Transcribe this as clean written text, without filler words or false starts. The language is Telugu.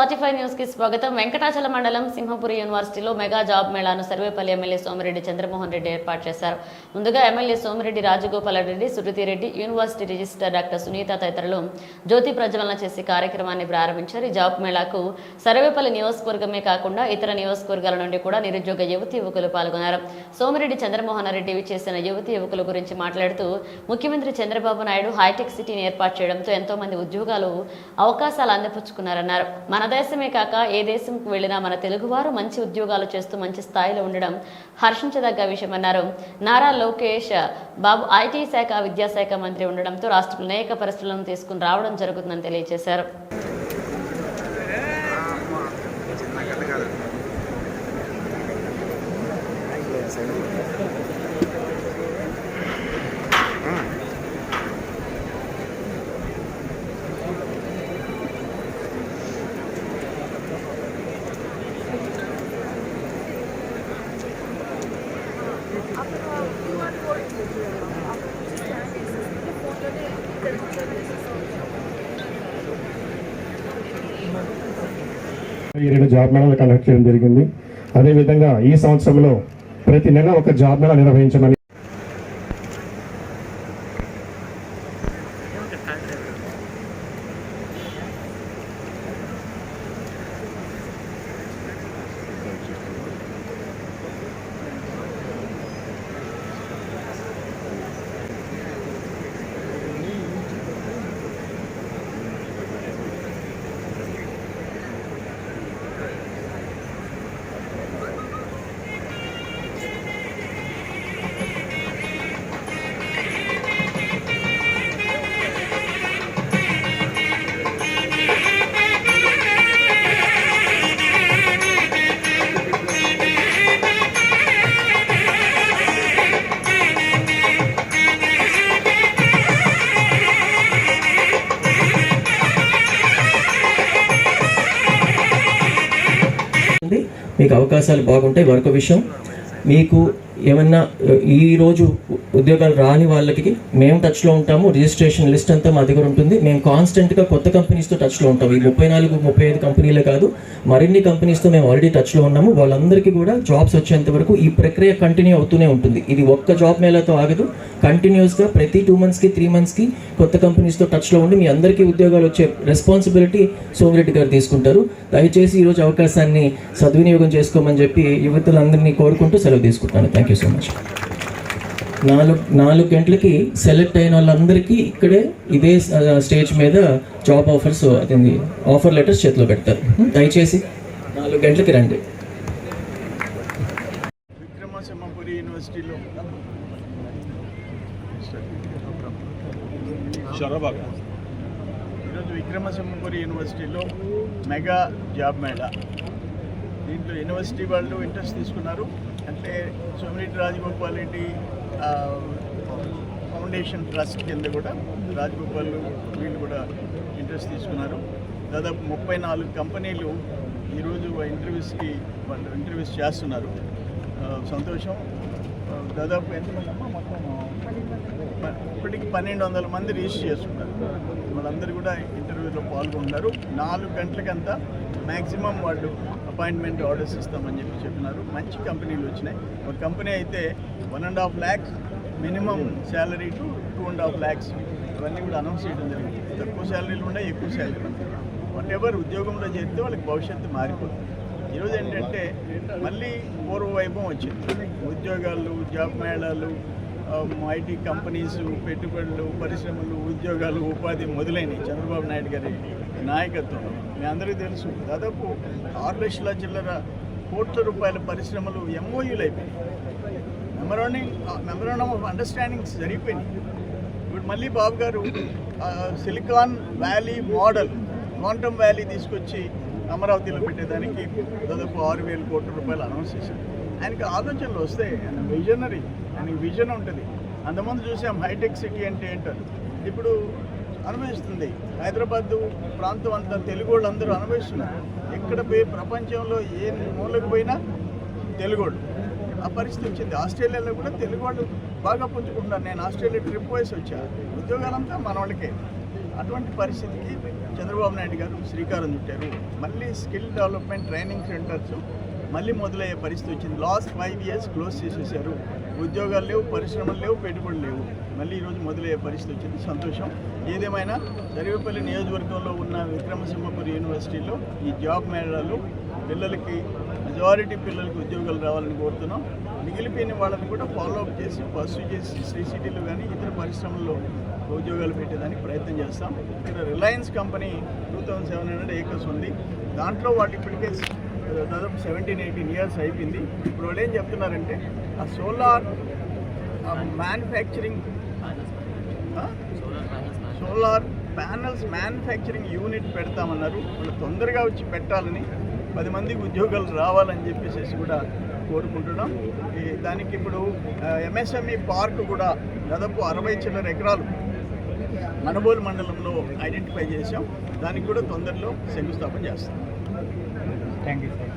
45 న్యూస్ కి స్వాగతం. వెంకటాచల మండలం సింహపురి యూనివర్సిటీలో మెగా జాబ్ మేళాను సర్వేపల్లి ఎమ్మెల్యే సోమిరెడ్డి చంద్రమోహన్ రెడ్డి ఏర్పాటు చేశారు. ముందుగా MLA Somireddy, Rajagopal Reddy, Suruthireddy, university registrar doctor Sunitha తదితరులు జ్యోతి ప్రజ్వలన చేసి కార్యక్రమాన్ని ప్రారంభించారు. ఈ జాబ్ మేళాకు సర్వేపల్లి నియోజకవర్గమే కాకుండా ఇతర నియోజకవర్గాల నుండి కూడా నిరుద్యోగ యువతి యువకులు పాల్గొన్నారు. సోమిరెడ్డి చంద్రమోహన్ రెడ్డి చేసిన యువతి యువకుల గురించి మాట్లాడుతూ ముఖ్యమంత్రి చంద్రబాబు నాయుడు హైటెక్ సిటీని ఏర్పాటు చేయడంతో ఎంతో మంది ఉద్యోగాలు అవకాశాలు అందిపుచ్చుకున్నారన్నారు. మన దేశమే కాక ఏ దేశంకు వెళ్లినా మన తెలుగువారు మంచి ఉద్యోగాలు చేస్తూ మంచి స్థాయిలో ఉండడం హర్షించదగ్గ విషయమన్నారు. నారా లోకేష్ బాబు ఐటీ శాఖ, విద్యాశాఖ మంత్రి ఉండడంతో రాష్ట్రంలో అనేక పరిస్థితులను తీసుకుని రావడం జరుగుతుందని తెలియజేశారు. ఈ 2 జాబ్ మేళాలు కండక్ట్ చేయడం జరిగింది. అదేవిధంగా ఈ సంవత్సరంలో ప్రతి నెల ఒక జాబ్ మేళా నిర్వహించమని మీకు అవకాశాలు బాగుంటాయి. మరొక విషయం, మీకు ఏమన్నా ఈరోజు ఉద్యోగాలు రాని వాళ్ళకి మేము టచ్లో ఉంటాము. రిజిస్ట్రేషన్ లిస్ట్ అంతా మా దగ్గర ఉంటుంది. మేము కాన్స్టెంట్గా కొత్త కంపెనీస్తో టచ్లో ఉంటాము. ఈ 34-35 కంపెనీలే కాదు, మరిన్ని కంపెనీస్తో మేము ఆల్రెడీ టచ్లో ఉన్నాము. వాళ్ళందరికీ కూడా జాబ్స్ వచ్చేంత వరకు ఈ ప్రక్రియ కంటిన్యూ అవుతూనే ఉంటుంది. ఇది ఒక్క జాబ్ మేళాతో ఆగదు. కంటిన్యూస్గా ప్రతి 2 మంత్స్కి 3 మంత్స్కి కొత్త కంపెనీస్తో టచ్లో ఉండి మీ అందరికీ ఉద్యోగాలు వచ్చే రెస్పాన్సిబిలిటీ సోమిరెడ్డి గారు తీసుకుంటారు. దయచేసి ఈరోజు అవకాశాన్ని సద్వినియోగం చేసుకోమని చెప్పి యువతులందరినీ కోరుకుంటూ సెలవు తీసుకుంటాను. Thank you so much. 4 గంటలకి సెలెక్ట్ అయిన వాళ్ళందరికీ ఇక్కడే ఇదే స్టేజ్ మీద జాబ్ ఆఫర్స్, అదే ఆఫర్ లెటర్స్ చేతిలో పెడతారు. దయచేసి 4 గంటలకి రండి. సింహపురి యూనివర్సిటీలో ఈరోజు విక్రమసింహపురి యూనివర్సిటీలో మెగా జాబ్ మేళా. దీంట్లో యూనివర్సిటీ వాళ్ళు ఇంట్రెస్ట్ తీసుకున్నారు. అంటే సోమిరెడ్డి రాజగోపాల్ రెడ్డి ఫౌండేషన్ ట్రస్ట్ కింద కూడా రాజగోపాల్ వీళ్ళు కూడా ఇంట్రెస్ట్ తీసుకున్నారు. దాదాపు 34 కంపెనీలు ఈరోజు వాళ్ళు ఇంటర్వ్యూస్ చేస్తున్నారు. సంతోషం. దాదాపు ఎంతమంది అమ్మా? మొత్తం ఇప్పటికి 1200 మంది రిజిస్టర్ చేసుకున్నారు. వాళ్ళందరూ కూడా ఇంటర్వ్యూలో పాల్గొంటున్నారు. 4 గంటలకంతా మ్యాక్సిమం వాళ్ళు అపాయింట్మెంట్ ఆర్డర్స్ ఇస్తామని చెప్పినారు. మంచి కంపెనీలు వచ్చినాయి. ఒక కంపెనీ అయితే 1.5 lakhs minimum salary to 2.5 lakhs ఇవన్నీ కూడా అనౌన్స్ చేయడం జరిగింది. తక్కువ శాలరీలు ఉన్నాయి, ఎక్కువ శాలరీలు ఉన్నాయి. వాట్ ఎవర్ ఉద్యోగంలో చేస్తే వాళ్ళకి భవిష్యత్తు మారిపోతుంది. ఈరోజు ఏంటంటే మళ్ళీ పూర్వ వైభవం వచ్చింది. ఉద్యోగాలు, జాబ్ మేళాలు, ఐటీ కంపెనీస్, పెట్టుబడులు, పరిశ్రమలు, ఉద్యోగాలు, ఉపాధి మొదలైనవి చంద్రబాబు నాయుడు గారి నాయకత్వంలో. మీ అందరికీ తెలుసు, దాదాపు 6 లక్షల చిల్లర కోట్ల రూపాయల పరిశ్రమలు ఎంఓయూలు అయిపోయినాయి. మెమరాండం ఆఫ్ అండర్స్టాండింగ్స్ జరిగిపోయినాయి. ఇప్పుడు మళ్ళీ బాబు గారు silicon valley model, quantum valley తీసుకొచ్చి అమరావతిలో పెట్టేదానికి దాదాపు 6,000 కోట్ల రూపాయలు అనౌన్స్ చేశారు. ఆయనకి ఆలోచనలు వస్తాయి. ఆయన విజనరీ, ఆయనకి విజన్ ఉంటుంది. అంతమంది చూసాం హైటెక్ సిటీ అంటే ఏంటో. ఇప్పుడు అనుభవిస్తుంది హైదరాబాద్ ప్రాంతం అంతా. తెలుగు వాళ్ళు అందరూ అనుభవిస్తున్నారు. ఎక్కడ పోయి ప్రపంచంలో ఏ మూలకు పోయినా తెలుగోళ్ళు. ఆ పరిస్థితి వచ్చింది. ఆస్ట్రేలియాలో కూడా తెలుగు వాళ్ళు బాగా పుంజుకుంటున్నారు. నేను ఆస్ట్రేలియా ట్రిప్ వేసి వచ్చాను. ఉద్యోగాలంతా మన వాళ్ళకే. అటువంటి పరిస్థితికి చంద్రబాబు నాయుడు గారు శ్రీకారం చుట్టారు. మళ్ళీ స్కిల్ డెవలప్మెంట్ ట్రైనింగ్ సెంటర్స్ మళ్ళీ మొదలయ్యే పరిస్థితి వచ్చింది. లాస్ట్ 5 years క్లోజ్ చేసేసారు. ఉద్యోగాలు లేవు, పరిశ్రమలు లేవు, పెట్టుబడులు లేవు. మళ్ళీ ఈరోజు మొదలయ్యే పరిస్థితి వచ్చింది. సంతోషం. ఏదేమైనా సర్వేపల్లి నియోజకవర్గంలో ఉన్న విక్రమసింహపురి యూనివర్సిటీలో ఈ జాబ్ మేళాలు పిల్లలకి మెజారిటీ పిల్లలకి ఉద్యోగాలు రావాలని కోరుతున్నాం. మిగిలిపోయిన వాళ్ళని కూడా ఫాలో అప్ చేసి పర్సూ చేసి శ్రీ సిటీలో కానీ ఇతర పరిశ్రమల్లో ఉద్యోగాలు పెట్టేదానికి ప్రయత్నం చేస్తాం. ఇక్కడ రిలయన్స్ కంపెనీ 2700 acres ఉంది. దాంట్లో వాళ్ళు ఇప్పటికే దాదాపు 17-18 years అయిపోయింది. ఇప్పుడు వాళ్ళు ఏం చెప్తున్నారంటే ఆ solar manufacturing solar panels manufacturing unit పెడతామన్నారు. వాళ్ళు తొందరగా వచ్చి పెట్టాలని 10 మందికి ఉద్యోగాలు రావాలని చెప్పేసి కూడా కోరుకుంటున్నాం. దానికి ఇప్పుడు ఎంఎస్ఎంఈ పార్క్ కూడా దాదాపు 60 చిల్లర ఎకరాలు మనుబోలు మండలంలో ఐడెంటిఫై చేశాం. దానికి కూడా తొందరలో శంకుస్థాపన చేస్తాం. Thank you sir.